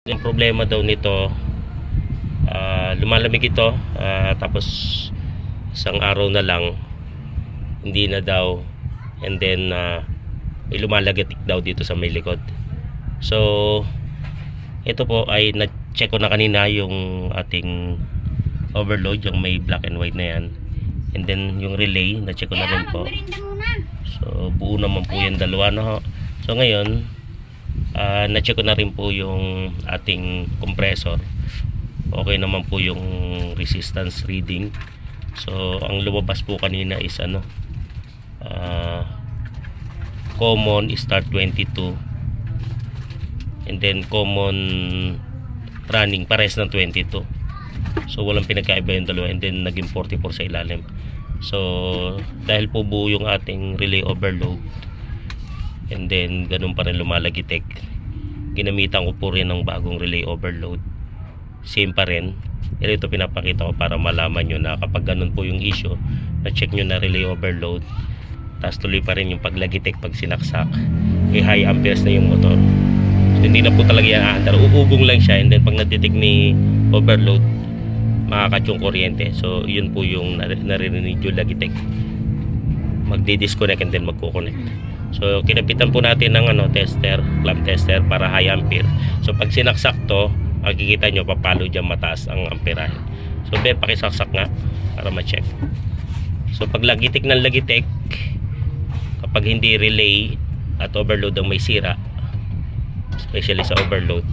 Yung problema daw nito, lumalamig ito, tapos isang araw na lang hindi na daw, and then may lumalagatik daw dito sa may likod. So ito po ay na-check ko na kanina yung ating overload, yung may black and white na yan, and then yung relay na-check ko na rin po. So buo naman po yung dalawa, no? So ngayon na-check ko na rin po yung ating compressor. Okay naman po yung resistance reading. So ang lumabas po kanina is common start 22, and then common running pares ng 22. So walang pinagkaiba yung dalawa, and then naging 44 sa ilalim. So dahil po buo yung ating relay overload, and then ganun pa rin lumalagitik, ginamitan ko po rin ng bagong relay overload. Same pa rin. Ito pinapakita ko para malaman nyo na kapag ganun po yung issue, na check nyo na relay overload, tapos tuloy pa rin yung paglagitik pag sinaksak, high amperes na yung motor. So hindi na po talaga yan aandar, uugong lang siya, and then pag nadetect ni overload, makakat yung kuryente. So yun po yung naririnig yung lagitik, magdi-disconnect and then magko-connect. So kinapitan po natin ng tester, clamp tester para high ampere. So pag sinaksak to, makikita nyo papalo dyan mataas ang amperahe. So pakisaksak nga para ma-check. So pag lagitik ng lagitik, kapag hindi relay at overload ang may sira, especially sa overload,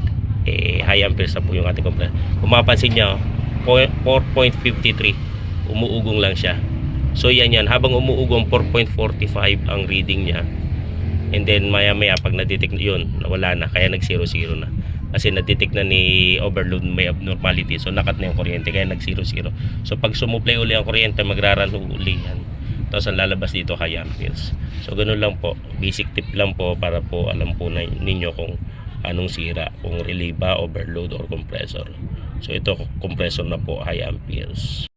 high amperes na po yung ating compressor. Kung mapapansin nyo, 4.53, umuugong lang siya. So yan, habang umuugong 4.45 ang reading niya, and then maya maya pag nadetect yun, nawala na, kaya nag 0-0 na, kasi nadetect na ni overload may abnormality. So nakat na yung kuryente, kaya nag 0-0. So pag sumuplay uli ang kuryente, magraran uli yan, tapos ang lalabas dito high amperes. So ganun lang po, basic tip lang po para po alam po na ninyo kung anong sira, kung relay ba, overload or compressor. So ito compressor na po, high amperes.